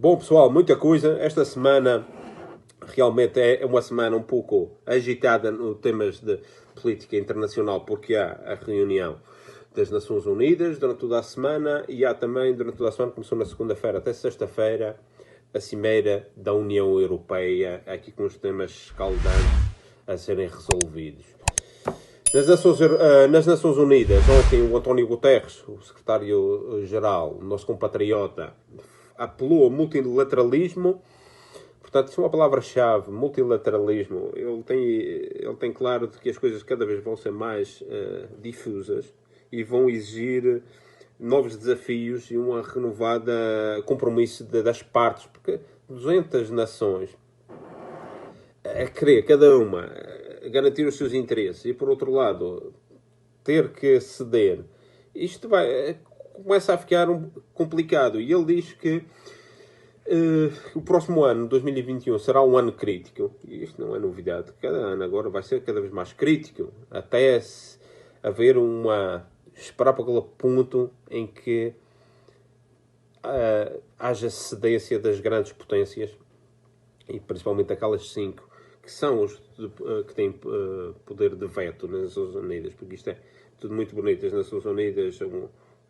Bom, pessoal, muita coisa. Esta semana realmente é uma semana um pouco agitada no temas de política internacional, porque há a reunião das Nações Unidas durante toda a semana e há também, durante toda a semana, começou na segunda-feira até sexta-feira, a Cimeira da União Europeia, aqui com os temas escaldantes a serem resolvidos. Nas Nações Unidas, ontem o António Guterres, o secretário-geral, o nosso compatriota, apelou ao multilateralismo. Portanto, isso é uma palavra-chave, multilateralismo. Ele tem claro de que as coisas cada vez vão ser mais difusas e vão exigir novos desafios e uma renovada compromisso das partes, porque 200 nações a querer, cada uma, garantir os seus interesses e, por outro lado, ter que ceder, isto começa a ficar complicado. E ele diz que o próximo ano, 2021, será um ano crítico. E isto não é novidade. Cada ano agora vai ser cada vez mais crítico. Até haver esperar para aquele ponto em que haja cedência das grandes potências, e principalmente aquelas 5 que são os que têm poder de veto nas Nações Unidas, porque isto é tudo muito bonito. As Nações Unidas,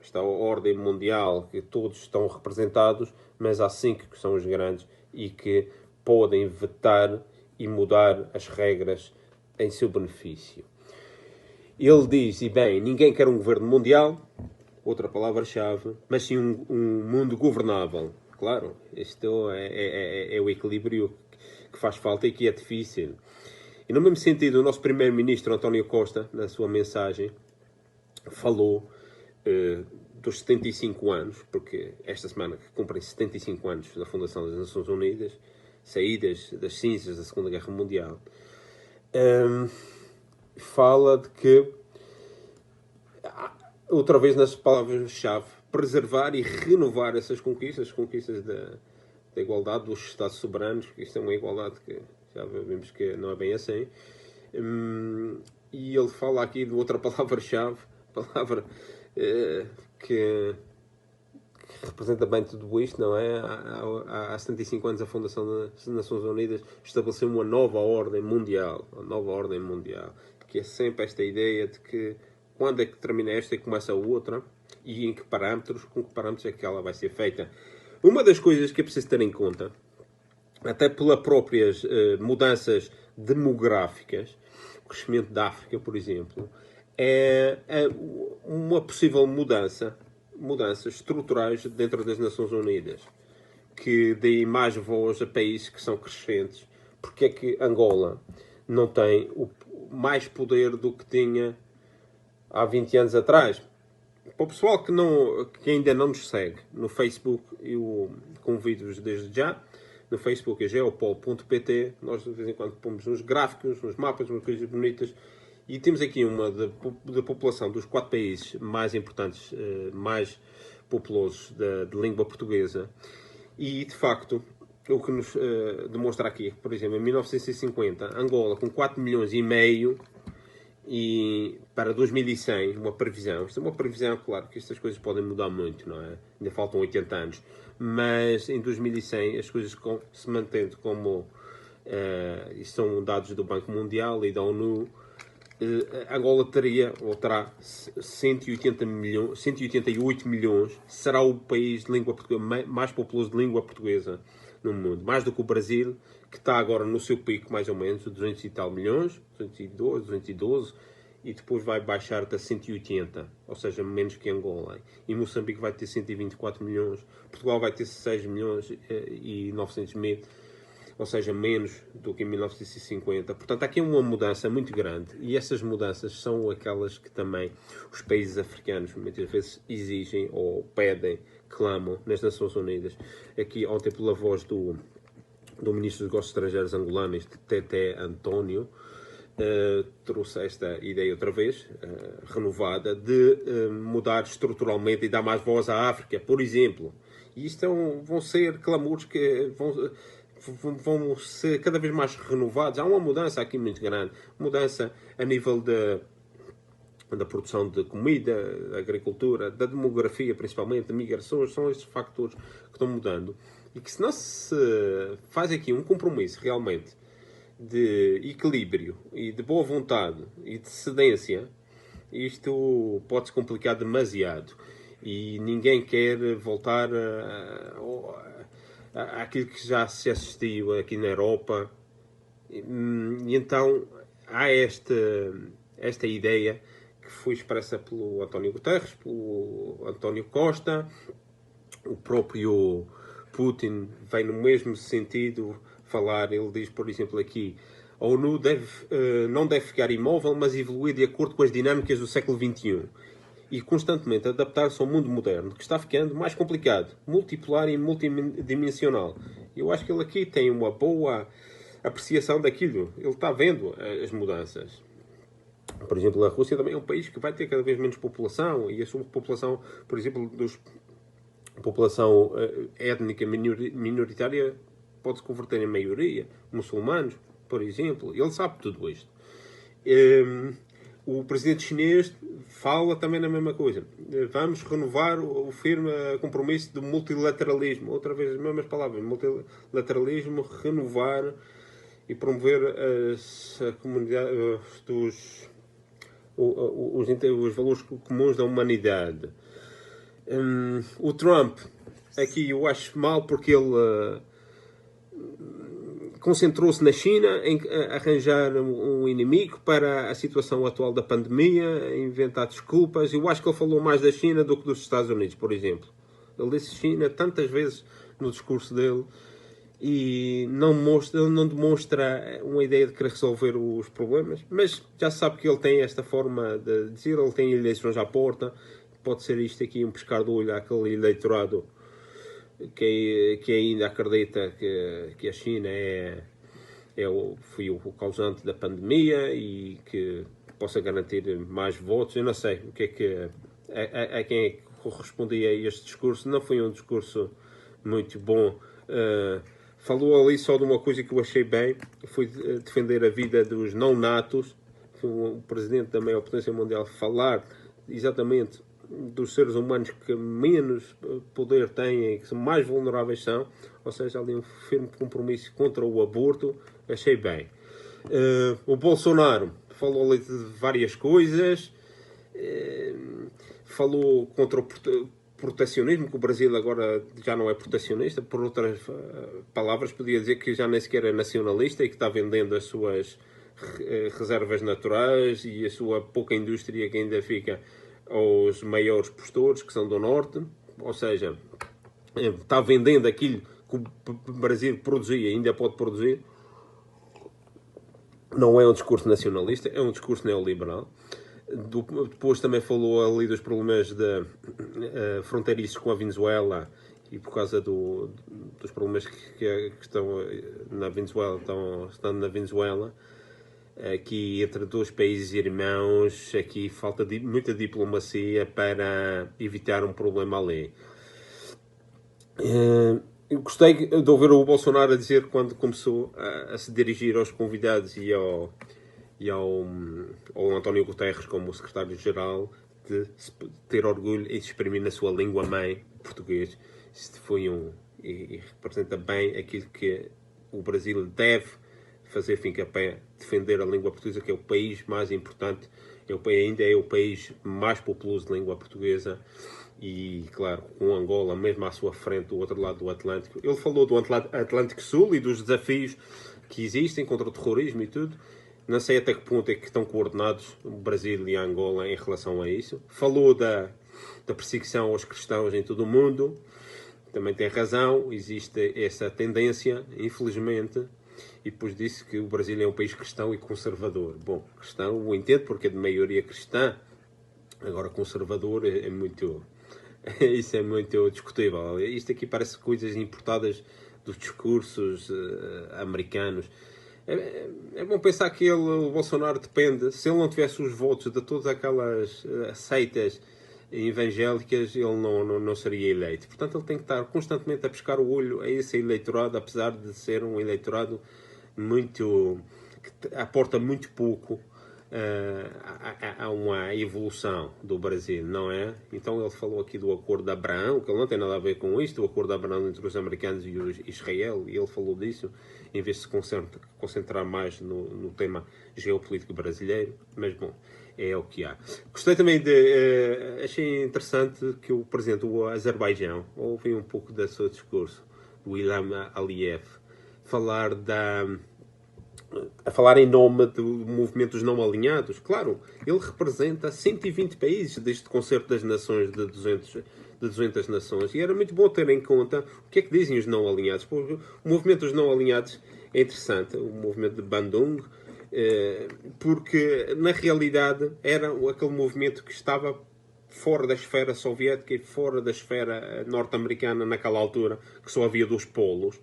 está a ordem mundial, que todos estão representados, mas há 5 que são os grandes e que podem vetar e mudar as regras em seu benefício. Ele diz, e bem, ninguém quer um governo mundial, outra palavra-chave, mas sim um mundo governável. Claro, isto é o equilíbrio que faz falta e que é difícil. E no mesmo sentido, o nosso primeiro-ministro, António Costa, na sua mensagem, falou dos 75 anos, porque esta semana cumprem 75 anos da fundação das Nações Unidas, saídas das cinzas da Segunda Guerra Mundial. Fala de que, outra vez nas palavras-chave, preservar e renovar essas conquistas da igualdade dos Estados soberanos, porque isto é uma igualdade que já vimos que não é bem assim. E ele fala aqui de outra palavra-chave, palavra que representa bem tudo isto, não é? Há 75 anos a fundação das Nações Unidas estabeleceu uma nova ordem mundial, que é sempre esta ideia de que quando é que termina esta e começa a outra, e com que parâmetros é que ela vai ser feita. Uma das coisas que é preciso ter em conta, até pelas próprias mudanças demográficas, o crescimento da África, por exemplo, é uma possível mudanças estruturais dentro das Nações Unidas, que deem mais voz a países que são crescentes. Porque é que Angola não tem mais poder do que tinha há 20 anos atrás? Para o pessoal que ainda não nos segue no Facebook, eu convido-vos desde já. No Facebook é geopol.pt. Nós de vez em quando pomos uns gráficos, uns mapas, umas coisas bonitas. E temos aqui uma da população dos 4 países mais importantes, mais populosos de língua portuguesa. E, de facto, o que nos demonstra aqui, por exemplo, em 1950, Angola com 4 milhões e meio, e para 2100, uma previsão. Isto é uma previsão, claro que estas coisas podem mudar muito, não é? Ainda faltam 80 anos. Mas em 2100 as coisas se mantendo como... isto são dados do Banco Mundial e da ONU. Angola terá 188 milhões. Será o país de língua portuguesa mais populoso de língua portuguesa no mundo. Mais do que o Brasil, que está agora no seu pico, mais ou menos, 200 e tal milhões, 212, e depois vai baixar até 180, ou seja, menos que Angola. E Moçambique vai ter 124 milhões, Portugal vai ter 6 milhões e 900 mil, ou seja, menos do que em 1950. Portanto, aqui é uma mudança muito grande, e essas mudanças são aquelas que também os países africanos muitas vezes exigem ou pedem, clamam nas Nações Unidas. Aqui, ontem, pela voz do Ministro dos Negócios Estrangeiros angolano, este Tete António, trouxe esta ideia outra vez, renovada, de mudar estruturalmente e dar mais voz à África, por exemplo. E isto vão ser clamores que vão ser cada vez mais renovados. Há uma mudança aqui muito grande, mudança a nível da produção de comida, da agricultura, da demografia principalmente, da migrações, são estes factores que estão mudando. e que se não se faz aqui um compromisso realmente de equilíbrio e de boa vontade e de cedência, isto pode-se complicar demasiado. E ninguém quer voltar àquilo que já se assistiu aqui na Europa. E então há esta ideia que foi expressa pelo António Guterres, pelo António Costa, o próprio Putin vem no mesmo sentido falar. Ele diz, por exemplo, aqui: a ONU não deve ficar imóvel, mas evoluir de acordo com as dinâmicas do século XXI e constantemente adaptar-se ao mundo moderno, que está ficando mais complicado, multipolar e multidimensional. Eu acho que ele aqui tem uma boa apreciação daquilo. Ele está vendo as mudanças. Por exemplo, a Rússia também é um país que vai ter cada vez menos população, e a sua população, por exemplo, população étnica minoritária pode-se converter em maioria, muçulmanos, por exemplo. Ele sabe tudo isto. O presidente chinês fala também na mesma coisa. Vamos renovar o firme compromisso do multilateralismo. Outra vez as mesmas palavras. Multilateralismo, renovar e promover a comunidade os valores comuns da humanidade. O Trump, aqui eu acho mal porque ele concentrou-se na China em arranjar um inimigo para a situação atual da pandemia, inventar desculpas. Eu acho que ele falou mais da China do que dos Estados Unidos, por exemplo. Ele disse China tantas vezes no discurso dele e não demonstra uma ideia de querer resolver os problemas, mas já se sabe que ele tem esta forma de dizer. Ele tem eleições à porta. Pode ser isto aqui um pescar de olho àquele eleitorado que ainda acredita que a China foi o causante da pandemia e que possa garantir mais votos. Eu não sei o que é que a quem é que correspondia a este discurso. Não foi um discurso muito bom. Falou ali só de uma coisa que eu achei bem, foi defender a vida dos não-natos. Foi o presidente da maior potência mundial falar exatamente dos seres humanos que menos poder têm e que mais vulneráveis são, ou seja, ali um firme compromisso contra o aborto. Achei bem. O Bolsonaro falou ali de várias coisas, falou contra o protecionismo, que o Brasil agora já não é protecionista. Por outras palavras, podia dizer que já nem sequer é nacionalista e que está vendendo as suas reservas naturais e a sua pouca indústria que ainda fica aos maiores postores, que são do Norte. Ou seja, está vendendo aquilo que o Brasil produzia e ainda pode produzir. Não é um discurso nacionalista, é um discurso neoliberal. Depois também falou ali dos problemas fronteiriços com a Venezuela e por causa dos problemas que estão na Venezuela, estando na Venezuela. Aqui entre dois países irmãos, aqui falta muita diplomacia para evitar um problema ali. Eu gostei de ouvir o Bolsonaro a dizer, quando começou a se dirigir aos convidados e ao António Guterres como secretário-geral, de ter orgulho em se exprimir na sua língua-mãe, português. Isto foi e representa bem aquilo que o Brasil deve fazer fincapé, defender a língua portuguesa, que é o país mais importante, ainda é o país mais populoso de língua portuguesa. E, claro, com Angola mesmo à sua frente, do outro lado do Atlântico. Ele falou do Atlântico Sul e dos desafios que existem contra o terrorismo e tudo. Não sei até que ponto é que estão coordenados o Brasil e a Angola em relação a isso. Falou da perseguição aos cristãos em todo o mundo. Também tem razão, existe essa tendência, infelizmente. E depois disse que o Brasil é um país cristão e conservador. Bom, cristão eu entendo porque é de maioria cristã. Agora, conservador é muito... Isso é muito discutível. Isto aqui parece coisas importadas dos discursos americanos. É bom pensar que o Bolsonaro depende. Se ele não tivesse os votos de todas aquelas seitas evangélicas, ele não seria eleito. Portanto, ele tem que estar constantemente a pescar o olho a esse eleitorado, apesar de ser um eleitorado que aporta muito pouco há uma evolução do Brasil, não é? Então ele falou aqui do Acordo de Abraão, que ele não tem nada a ver com isto, o Acordo de Abraão entre os americanos e os Israel, e ele falou disso, em vez de se concentrar mais no tema geopolítico brasileiro, mas bom, é o que há. Gostei também achei interessante que o presidente do Azerbaijão, ouvi um pouco do seu discurso, o Ilham Aliyev, a falar em nome do movimento dos não alinhados. Claro, ele representa 120 países deste Concerto das Nações de 200 nações, e era muito bom ter em conta o que é que dizem os não alinhados. Porque o movimento dos não alinhados é interessante, o movimento de Bandung, porque na realidade era aquele movimento que estava fora da esfera soviética e fora da esfera norte-americana naquela altura, que só havia dois polos.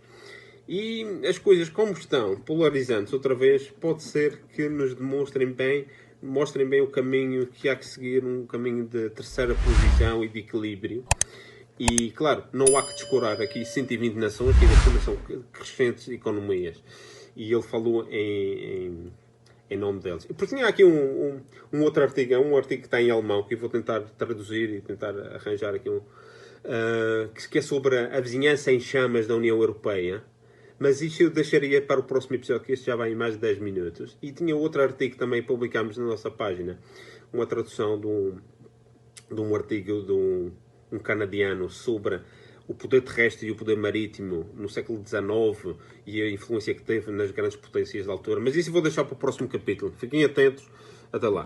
E as coisas como estão, polarizantes outra vez, pode ser que nos mostrem bem o caminho que há que seguir, um caminho de terceira posição e de equilíbrio. E, claro, não há que descurar aqui 120 nações, que ainda são crescentes economias. E ele falou em nome deles. E tinha aqui um outro artigo, um artigo que está em alemão, que eu vou tentar traduzir e tentar arranjar aqui que é sobre a vizinhança em chamas da União Europeia. Mas isto eu deixaria para o próximo episódio, que este já vai em mais de 10 minutos. E tinha outro artigo que também publicámos na nossa página. Uma tradução de um artigo de um canadiano sobre o poder terrestre e o poder marítimo no século XIX e a influência que teve nas grandes potências da altura. Mas isso eu vou deixar para o próximo capítulo. Fiquem atentos. Até lá.